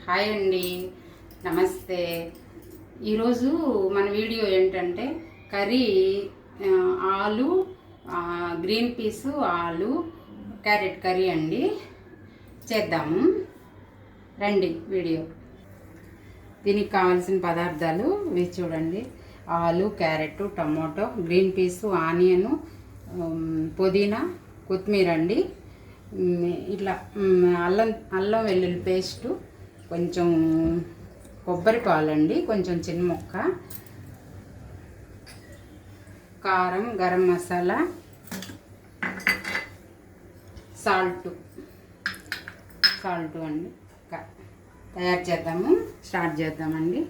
Hi అండి, నమస్తే. ఈరోజు మన వీడియో ఏంటంటే కర్రీ ఆలు గ్రీన్ పీసు ఆలు క్యారెట్ కర్రీ అండి. చేద్దాము రండి వీడియో. దీనికి కావాల్సిన పదార్థాలు ఇవి చూడండి. ఆలు, carrot, tomato, green peas, onion, పుదీనా, కొత్తిమీర అండి. ఇట్లా అల్లం వెల్లుల్లి పేస్టు, కొంచెం కొబ్బరి పాలండి, కొంచెం చిన్న ముక్క, కారం, గరం మసాలా, సాల్ట్ అండి. తయారు చేద్దాము, స్టార్ట్ చేద్దామండి.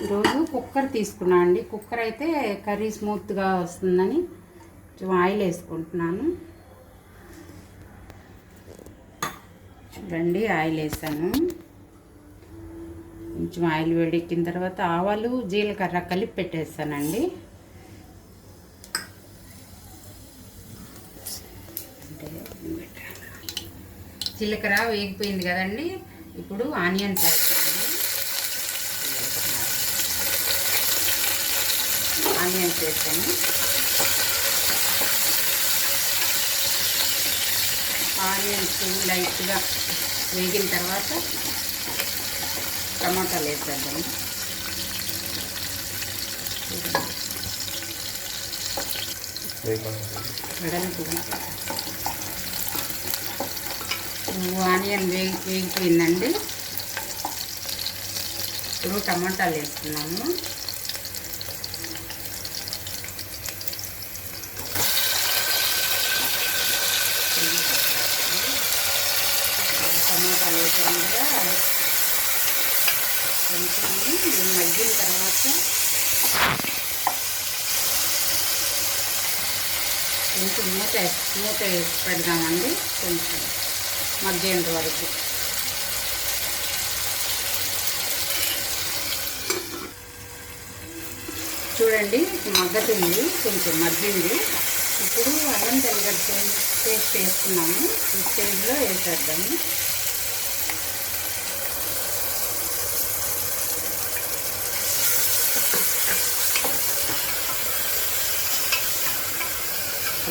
ఈరోజు కుక్కర్ తీసుకున్నా అండి. కుక్కర్ అయితే కర్రీ స్మూత్గా వస్తుందని కొంచెం ఆయిల్ వేసుకుంటున్నాను. చూడండి, ఆయిల్ వేసాను. కొంచెం ఆయిల్ వేడెక్కిన తర్వాత ఆవాలు, జీలకర్ర కలిపి పెట్టేస్తానండి. జీలకర్ర వేగిపోయింది కదండి. ఇప్పుడు ఆనియన్స్ వేస్తున్నాను. ఆనియన్స్ వేసాను. ఆనియన్స్ లైట్గా వేగిన తర్వాత టమాటాలు వేసేద్దాం. ఆనియన్ వేగిపోయిందండి. ఇప్పుడు టమాటాలు వేస్తున్నాము. టమాటాలు వేసాము కదా, కొంచెం మగ్గిన తర్వాత కొంచెం మూత వేసి పెడదామండి. కొంచెం మగ్గేంత వరకు. చూడండి, మగ్గతుంది, కొంచెం మగ్గింది. ఇప్పుడు అల్లం తెల్లగడ్డ పేస్ట్ వేసుకున్నాము. ఈ స్టేజ్లో వేసేద్దాము.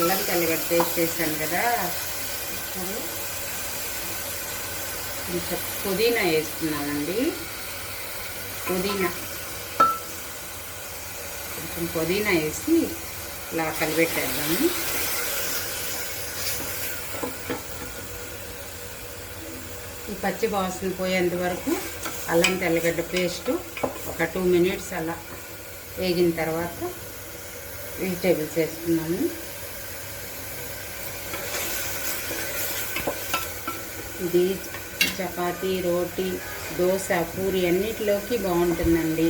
అల్లం తెల్లగడ్డ పేస్ట్ వేసాను కదా. ఇప్పుడు కొంచెం పుదీనా వేస్తున్నానండి. కొంచెం పుదీనా వేసి ఇలా కలిపెట్టేద్దాము. ఈ పచ్చి వాసన పోయేంత వరకు అల్లం తెల్లగడ్డ పేస్టు ఒక 2 minutes అలా వేగిన తర్వాత వెజిటేబుల్స్ వేస్తున్నాము. ఇది చపాతీ, రోటీ, దోశ, పూరి అన్నిటిలోకి బాగుంటుందండి.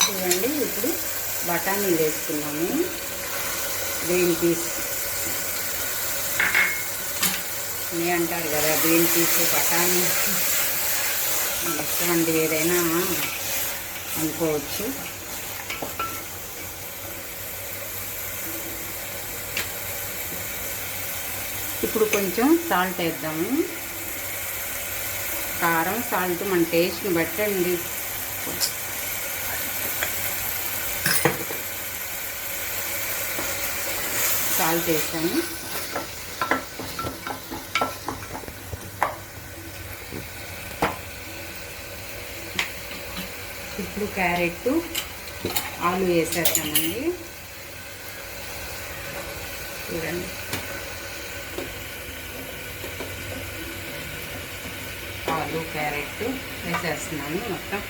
చూడండి, ఇప్పుడు బఠానీలు వేసుకున్నాము. గ్రీన్ పీస్ అని అంటారు కదా, గ్రీన్ పీస్, బఠానీ ఇష్టమండి, ఏదైనా అనుకోవచ్చు. ఇప్పుడు కొంచెం సాల్ట్ వేద్దాము. కారం, సాల్ట్ మన టేస్ట్ని బట్టండి. సాల్ట్ వేసాము. ఇప్పుడు క్యారెట్, ఆలు వేసేస్తామండి. చూడండి, ఆలు, క్యారెట్ వేసేస్తున్నాను మొత్తం.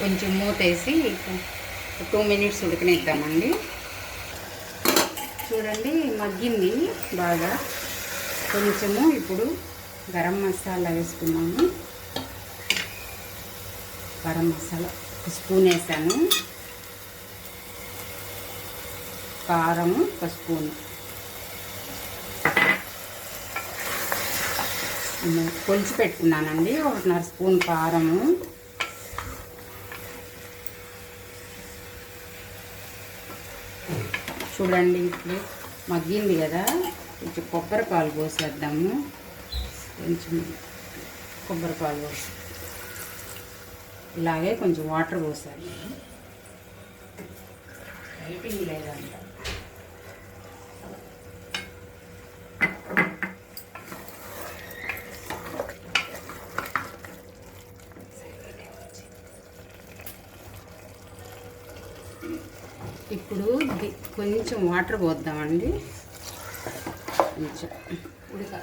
కొంచెం మూతేసి 2 minutes ఉడకనిద్దామండి. చూడండి, మగ్గింది బాగా. కొంచెము ఇప్పుడు గరం మసాలా వేసుకున్నాము. గరం మసాలా 1 స్పూన్ వేసాను, కారం 1 స్పూన్, కొలిచి పెట్టుకున్నానండి 1.5 స్పూన్ కారము, చూడండి ఇప్పుడు మగ్గింది కదా, కొంచెం కొబ్బరి పాలు పోసేద్దాము, కొంచెం కొబ్బరి పాలు పోసి ఇలాగే కొంచెం వాటర్ పోసాలి, హెల్పింగ్ లేదంట. ఇప్పుడు కొంచెం వాటర్ పోద్దామండి, కొంచెం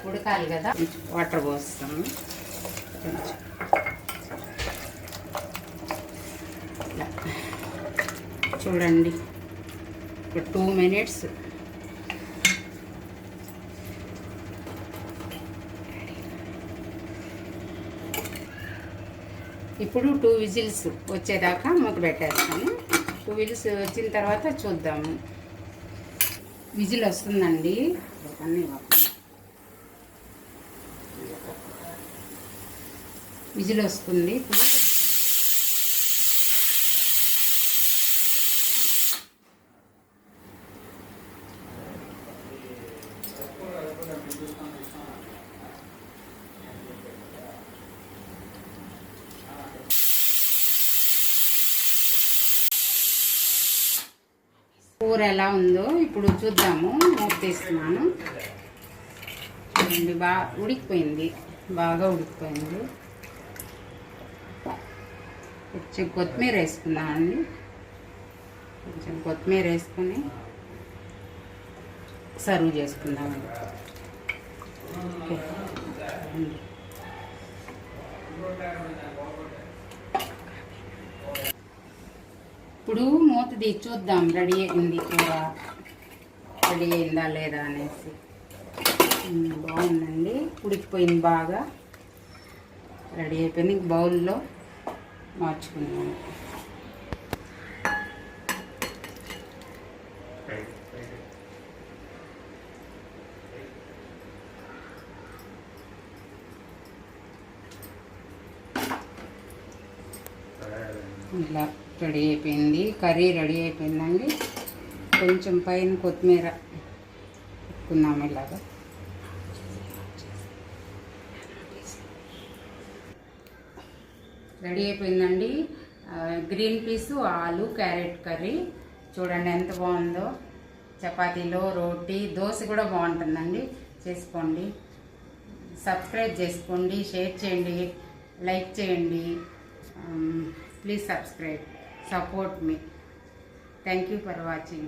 ఉడకాలి కదా, కొంచెం వాటర్ పోస్తాము, కొంచెం ఇలా చూడండి. ఒక 2 మినిట్స్ ఇప్పుడు 2 విజిల్స్ వచ్చేదాకా మూత పెట్టేస్తాను. 2 విజిల్స్ వచ్చిన తర్వాత చూద్దాము. విజిల్ వస్తుందండి, విజిల్ వస్తుంది. ఇప్పుడు కూర ఎలా ఉందో ఇప్పుడు చూద్దాము. మూత తీస్తున్నాను. చూడండి, బాగా ఉడికిపోయింది, బాగా ఉడికిపోయింది. కొంచెం కొత్తిమీర వేసుకున్నామండి, కొంచెం కొత్తిమీర వేసుకొని సర్వ్ చేసుకుందామండి. ఓకే, ఇప్పుడు మూత తీసి చూద్దాం రెడీ అయింది, కూర రెడీ అయిందా లేదా అనేసి. బాగుందండి, ఉడికిపోయింది, బాగా రెడీ అయిపోయింది. బౌల్లో మార్చుకున్నాను. ఇలా రెడీ అయిపోయింది, కర్రీ రెడీ అయిపోయిందండి. కొంచెం పైన కొత్తిమీర పెట్టుకున్నాము ఇలాగా. రెడీ అయిపోయిందండి. గ్రీన్ పీసు, ఆలు, క్యారెట్ కర్రీ. చూడండి ఎంత బాగుందో. చపాతీలో, రోటీ, దోశ కూడా బాగుంటుందండి. చేసుకోండి, సబ్స్క్రైబ్ చేసుకోండి, షేర్ చేయండి, లైక్ చేయండి. Please subscribe, support me. Thank you for watching.